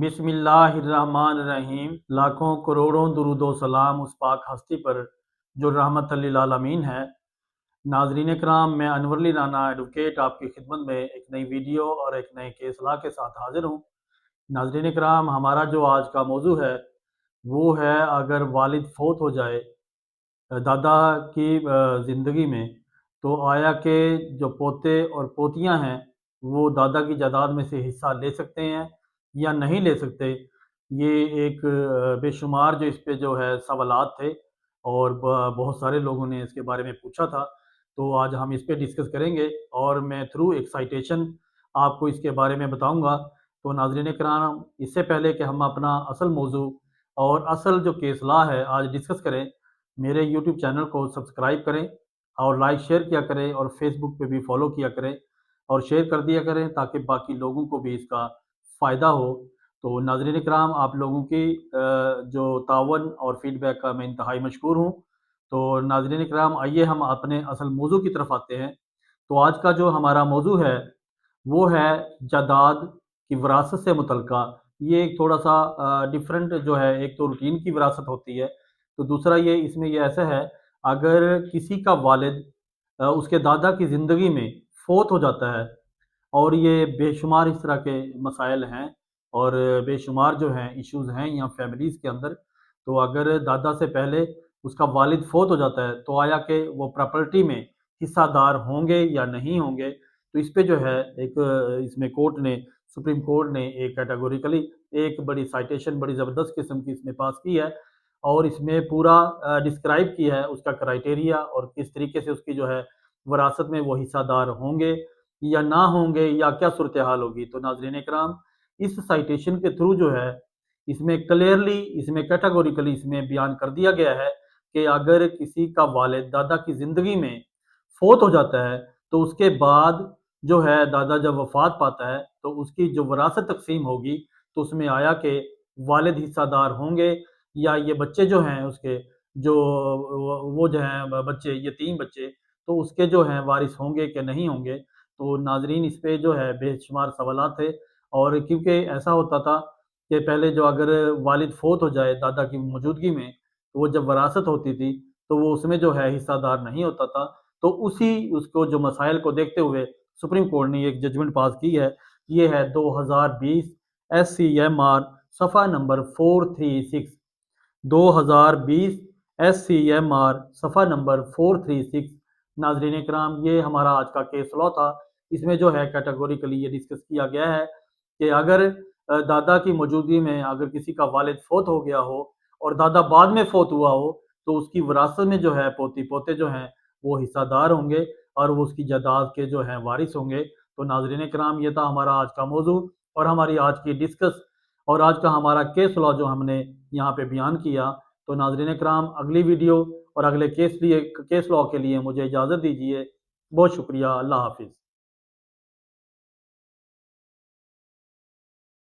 بسم اللہ الرحمن الرحیم۔ لاکھوں کروڑوں درود و سلام اس پاک ہستی پر جو رحمت للعالمین ہے۔ ناظرین کرام، میں انور علی رانا ایڈوکیٹ آپ کی خدمت میں ایک نئی ویڈیو اور ایک نئے کیس لا کے ساتھ حاضر ہوں۔ ناظرین کرام، ہمارا جو آج کا موضوع ہے وہ ہے اگر والد فوت ہو جائے دادا کی زندگی میں، تو آیا کہ جو پوتے اور پوتیاں ہیں وہ دادا کی جائیداد میں سے حصہ لے سکتے ہیں یا نہیں لے سکتے۔ یہ ایک بے شمار جو اس پہ جو ہے سوالات تھے اور بہت سارے لوگوں نے اس کے بارے میں پوچھا تھا، تو آج ہم اس پہ ڈسکس کریں گے اور میں تھرو ایک سائٹیشن آپ کو اس کے بارے میں بتاؤں گا۔ تو ناظرین کرام، اس سے پہلے کہ ہم اپنا اصل موضوع اور اصل جو کیس لا ہے آج ڈسکس کریں، میرے یوٹیوب چینل کو سبسکرائب کریں اور لائک شیئر کیا کریں اور فیس بک پہ بھی فالو کیا کریں اور شیئر کر دیا کریں تاکہ باقی لوگوں کو بھی اس کا فائدہ ہو۔ تو ناظرین کرام، آپ لوگوں کی جو تعاون اور فیڈ بیک کا میں انتہائی مشکور ہوں۔ تو ناظرین کرام، آئیے ہم اپنے اصل موضوع کی طرف آتے ہیں۔ تو آج کا جو ہمارا موضوع ہے وہ ہے جائیداد کی وراثت سے متعلقہ۔ یہ ایک تھوڑا سا ڈیفرنٹ جو ہے، ایک تو روٹین کی وراثت ہوتی ہے، تو دوسرا یہ اس میں یہ ایسا ہے اگر کسی کا والد اس کے دادا کی زندگی میں فوت ہو جاتا ہے، اور یہ بے شمار اس طرح کے مسائل ہیں اور بے شمار جو ہیں ایشوز ہیں یہاں فیملیز کے اندر، تو اگر دادا سے پہلے اس کا والد فوت ہو جاتا ہے تو آیا کہ وہ پراپرٹی میں حصہ دار ہوں گے یا نہیں ہوں گے۔ تو اس پہ جو ہے ایک اس میں کورٹ نے، سپریم کورٹ نے ایک کیٹیگوریکلی ایک بڑی سائٹیشن، بڑی زبردست قسم کی اس میں پاس کی ہے اور اس میں پورا ڈسکرائب کیا ہے اس کا کرائٹیریا اور کس طریقے سے اس کی جو ہے وراثت میں وہ حصہ دار ہوں گے یا نہ ہوں گے یا کیا صورتحال ہوگی۔ تو ناظرین کرام، اس سائٹیشن کے تھرو جو ہے اس میں کلیئرلی، اس میں کیٹیگوریکلی اس میں بیان کر دیا گیا ہے کہ اگر کسی کا والد دادا کی زندگی میں فوت ہو جاتا ہے تو اس کے بعد جو ہے دادا جب وفات پاتا ہے تو اس کی جو وراثت تقسیم ہوگی تو اس میں آیا کہ والد حصہ دار ہوں گے یا یہ بچے جو ہیں اس کے جو وہ جو ہیں بچے، یتیم بچے، تو اس کے جو ہیں وارث ہوں گے کہ نہیں ہوں گے۔ تو ناظرین، اس پہ جو ہے بے شمار سوالات تھے اور کیونکہ ایسا ہوتا تھا کہ پہلے جو اگر والد فوت ہو جائے دادا کی موجودگی میں، تو وہ جب وراثت ہوتی تھی تو وہ اس میں جو ہے حصہ دار نہیں ہوتا تھا۔ تو اس کو جو مسائل کو دیکھتے ہوئے سپریم کورٹ نے ایک ججمنٹ پاس کی ہے۔ یہ ہے 2020 SCMR صفحہ نمبر 436، 2020 SCMR صفحہ نمبر 436۔ ناظرین کرام، یہ ہمارا آج کا کیس لا تھا۔ اس میں جو ہے کیٹیگوریکلی یہ ڈسکس کیا گیا ہے کہ اگر دادا کی موجودگی میں اگر کسی کا والد فوت ہو گیا ہو اور دادا بعد میں فوت ہوا ہو تو اس کی وراثت میں جو ہے پوتی پوتے جو ہیں وہ حصہ دار ہوں گے اور وہ اس کی جائیداد کے جو ہیں وارث ہوں گے۔ تو ناظرین کرام، یہ تھا ہمارا آج کا موضوع اور ہماری آج کی ڈسکس اور آج کا ہمارا کیس لا جو ہم نے یہاں پہ بیان کیا۔ تو ناظرین کرام، اگلی ویڈیو اور اگلے کیس لا کے لیے مجھے اجازت دیجیے۔ بہت شکریہ، اللہ حافظ۔